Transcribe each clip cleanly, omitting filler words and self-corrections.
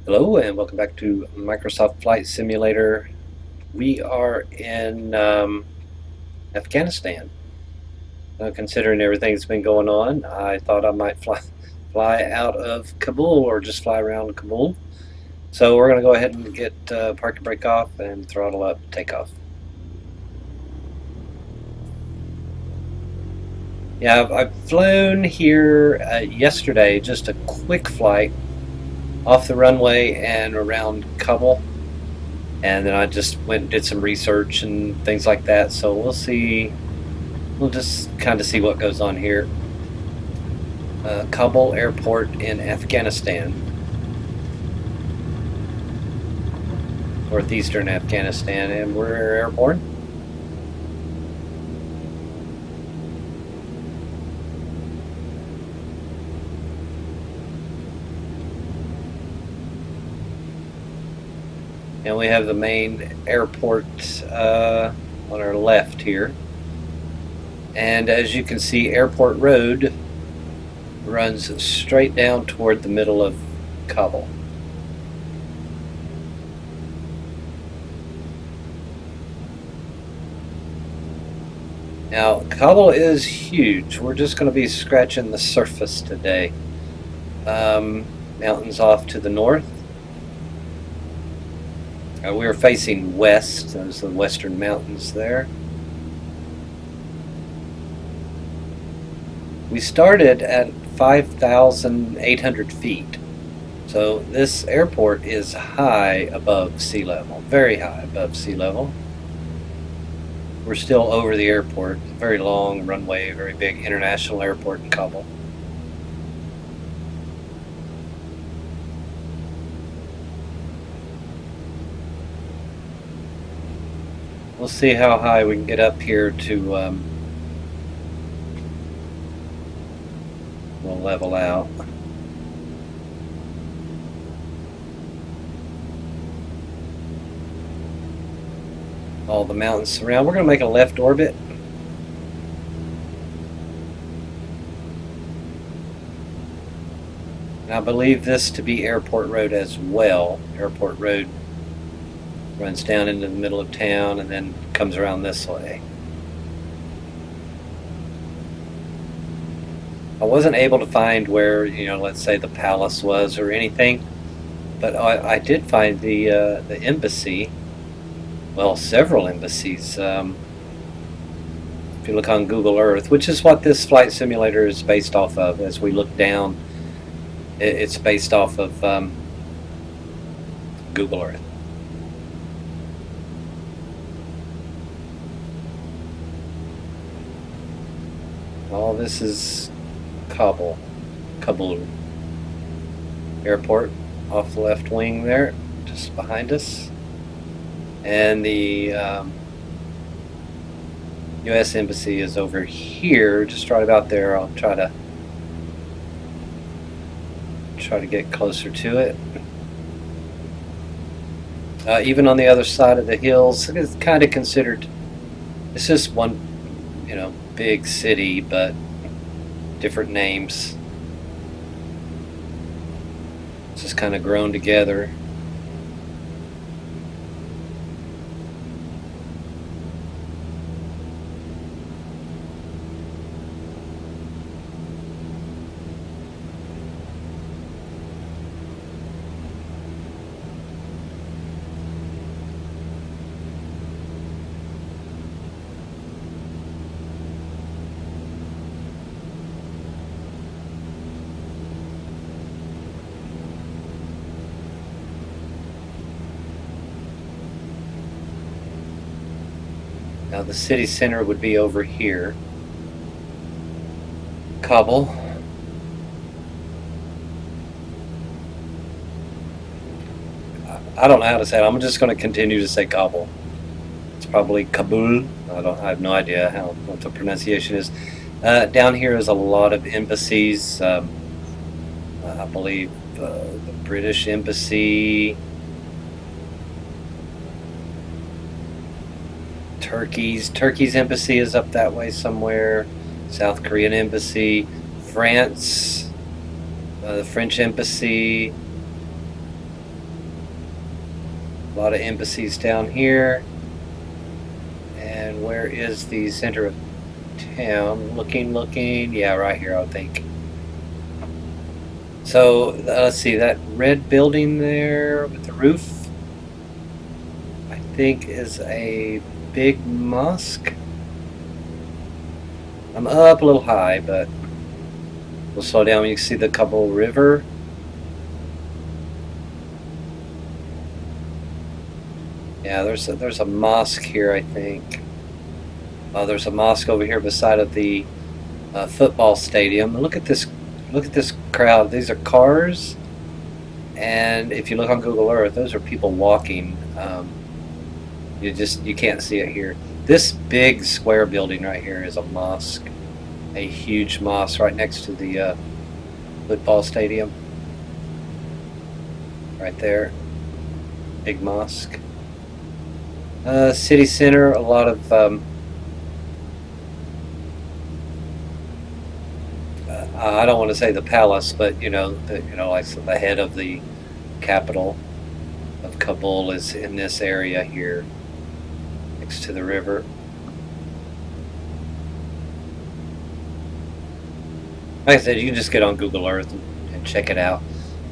Hello and welcome back to Microsoft Flight Simulator. We are in Afghanistan. Considering everything that's been going on, I thought I might fly out of Kabul or just fly around Kabul. So we're going to go ahead and get park and brake off and throttle up, take off. Yeah, I've flown here yesterday, just a quick flight off the runway and around Kabul. And then I just went and did some research and things like that. So we'll see. We'll just kind of see what goes on here. Kabul Airport in Afghanistan, northeastern Afghanistan, and we're airborne. And we have the main airport on our left here. And as you can see, Airport Road runs straight down toward the middle of Kabul. Now, Kabul is huge. We're just going to be scratching the surface today. Mountains off to the north. We're facing west. There's the western mountains there. We started at 5,800 feet. So this airport is high above sea level, very high above sea level. We're still over the airport, very long runway, very big international airport in Kabul. We'll see how high we can get up here to we'll level out. All the mountains surround. We're going to make a left orbit. And I believe this to be Airport Road as well. Airport Road runs down into the middle of town and then comes around this way. I wasn't able to find where, let's say the palace was or anything, but I did find the embassy. Well, several embassies. If you look on Google Earth, which is what this flight simulator is based off of, as we look down, it's based off of Google Earth. All this is Kabul Airport off the left wing there, just behind us. And the U.S. Embassy is over here, just right about there. I'll try to get closer to it. Even on the other side of the hills, it's kind of considered. It's just one, big city, but different names. It's just kind of grown together. Now the city center would be over here, Kabul. I don't know how to say it. I'm just going to continue to say Kabul. It's probably Kabul. I have no idea what the pronunciation is. Down here is a lot of embassies. I believe the British Embassy, Turkey's embassy is up that way somewhere. South Korean embassy, France, the French embassy. A lot of embassies down here. And where is the center of town? Looking. Yeah, right here, I think. So let's see, that red building there with the roof, I think is a big mosque. I'm up a little high, but we'll slow down when you see the Kabul River. Yeah, there's a mosque here, I think. There's a mosque over here beside of the football stadium. Look at this crowd. These are cars, and if you look on Google Earth, those are people walking. You can't see it here. This big square building right here is a mosque, a huge mosque right next to the football stadium. Right there, big mosque. City center, a lot of I don't want to say the palace, but like the head of the capital of Kabul is in this area here, next to the river. Like I said, you can just get on Google Earth and check it out.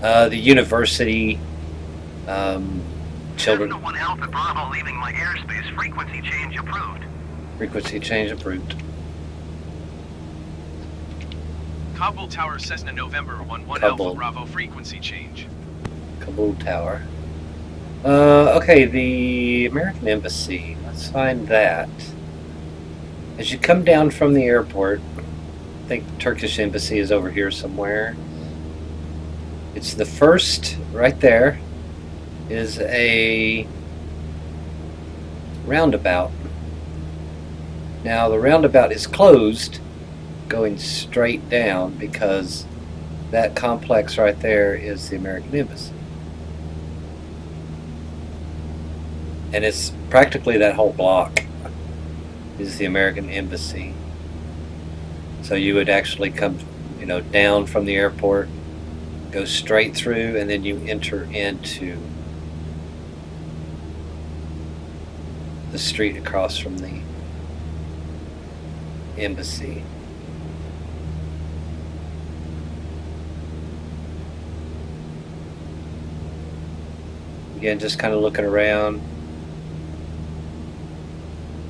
The university, children. Cessna 1 Alpha Bravo leaving my airspace. Frequency change approved. Frequency change approved. Kabul Tower, Cessna November 1 Alpha Bravo, frequency change. Kabul Tower. Okay, the American Embassy. Let's find that. As you come down from the airport, I think the Turkish Embassy is over here somewhere. It's the first, right there, is a roundabout. Now the roundabout is closed, going straight down, because that complex right there is the American Embassy. And it's practically that whole block is the American Embassy. So you would actually come, down from the airport, go straight through, and then you enter into the street across from the embassy. Again, just kind of looking around.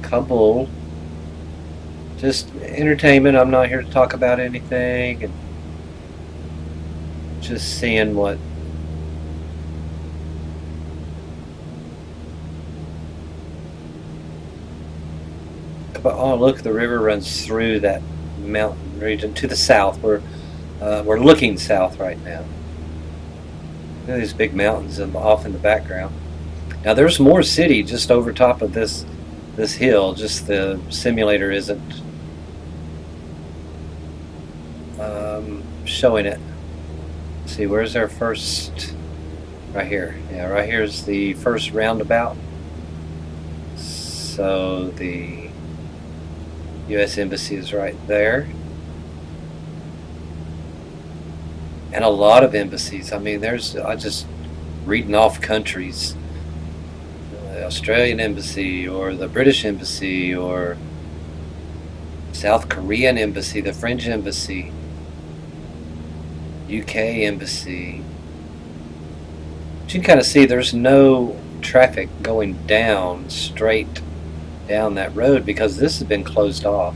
Kabul. Just entertainment. I'm not here to talk about anything. And just seeing what look, the river runs through that mountain region to the south. We're looking south right now. Look at these big mountains off in the background. Now there's more city just over top of this hill. Just the simulator isn't showing it. Let's see, where's our first? Right here. Yeah, right here is the first roundabout. So the U.S. Embassy is right there. And a lot of embassies. I mean, I just reading off countries. The Australian Embassy, or the British Embassy, or South Korean Embassy, the French Embassy, UK Embassy. But you can kind of see there's no traffic going down, straight down that road, because this has been closed off.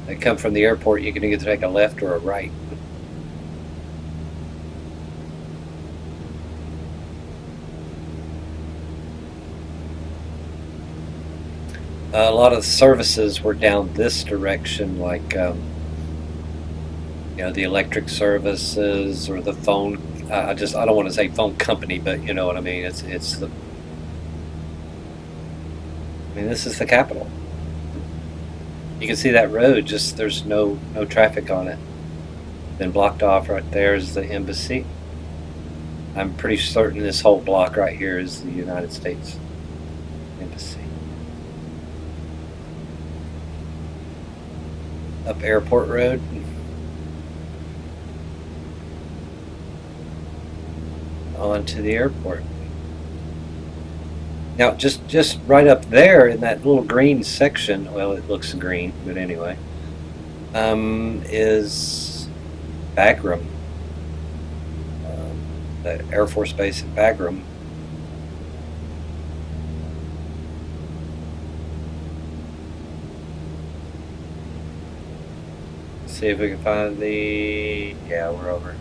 They come from the airport, you can either take a left or a right. A lot of services were down this direction, like the electric services or the phone. I don't want to say phone company, but you know what I mean. It's the. I mean, this is the capital. You can see that road. Just there's no traffic on it. Then blocked off right there is the embassy. I'm pretty certain this whole block right here is the United States Embassy. Up Airport Road. onto the airport. Now, just right up there in that little green section, well, it looks green, but anyway, is Bagram, the Air Force Base at Bagram. See if we can find the, yeah, we're over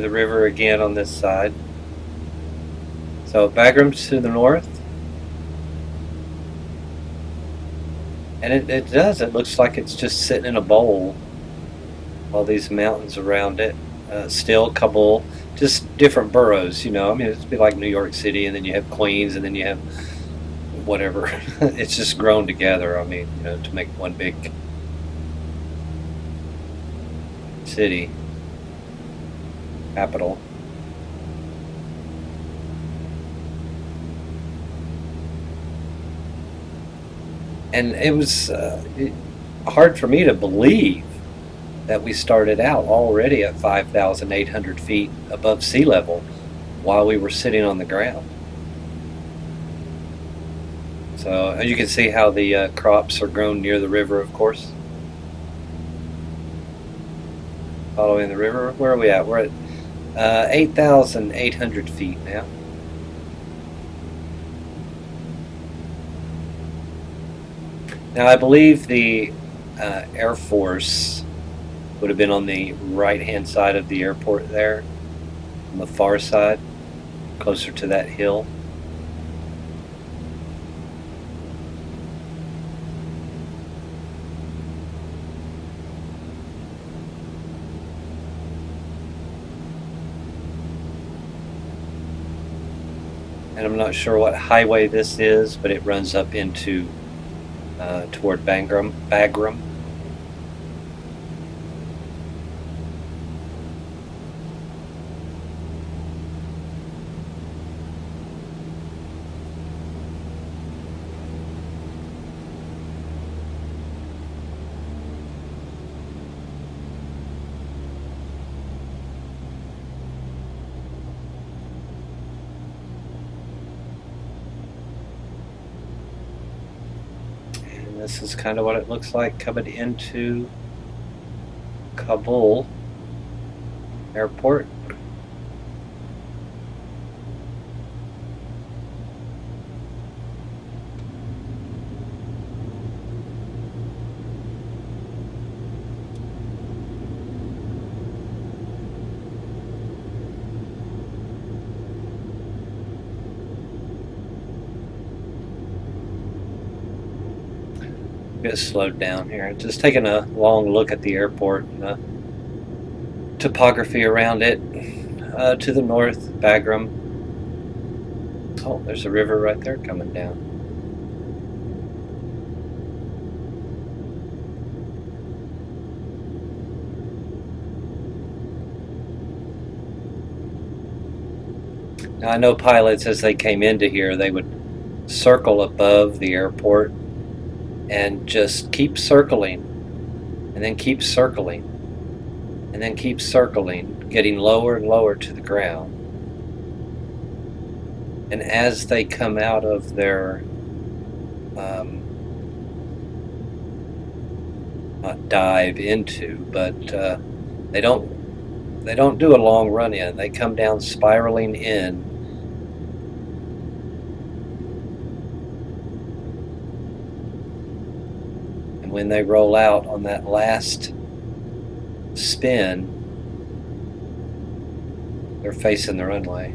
the river again on this side. So Bagram's to the north, and it does. It looks like it's just sitting in a bowl. All these mountains around it. Still Kabul, just different boroughs. You know, I mean, it'd be like New York City, and then you have Queens, and then you have whatever. It's just grown together. I mean, you know, to make one big city, capital. And it was hard for me to believe that we started out already at 5,800 feet above sea level while we were sitting on the ground. So as you can see how the crops are grown near the river, of course. Following the river, where are we at? We're at 8,800 feet now. Now I believe the Air Force would have been on the right-hand side of the airport there, on the far side, closer to that hill. And I'm not sure what highway this is, but it runs up into toward Bagram. This is kind of what it looks like coming into Kabul airport. Get slowed down here. Just taking a long look at the airport and the topography around it. To the north, Bagram. Oh, there's a river right there coming down. Now I know pilots, as they came into here, they would circle above the airport and just keep circling, and then keep circling, and then keep circling, getting lower and lower to the ground. And as they come out of their not dive into, but they don't do a long run in. They come down spiraling in. When they roll out on that last spin, they're facing the runway.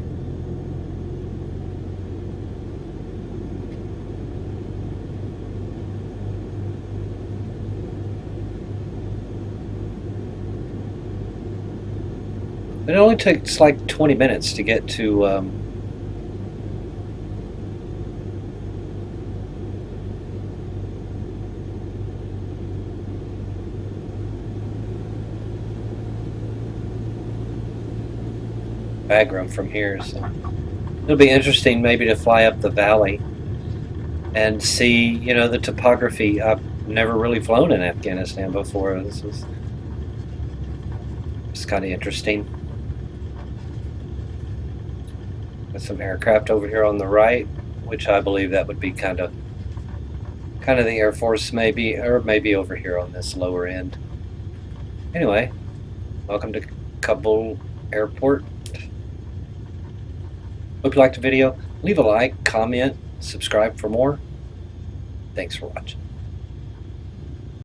It only takes like 20 minutes to get to Bagram from here, so it'll be interesting maybe to fly up the valley and see, you know, the topography. I've never really flown in Afghanistan before. This is kind of interesting. With some aircraft over here on the right, which I believe that would be kind of the Air Force, maybe, or maybe over here on this lower end. Anyway, welcome to Kabul Airport. Hope you liked the video. Leave a like, comment, subscribe for more. Thanks for watching.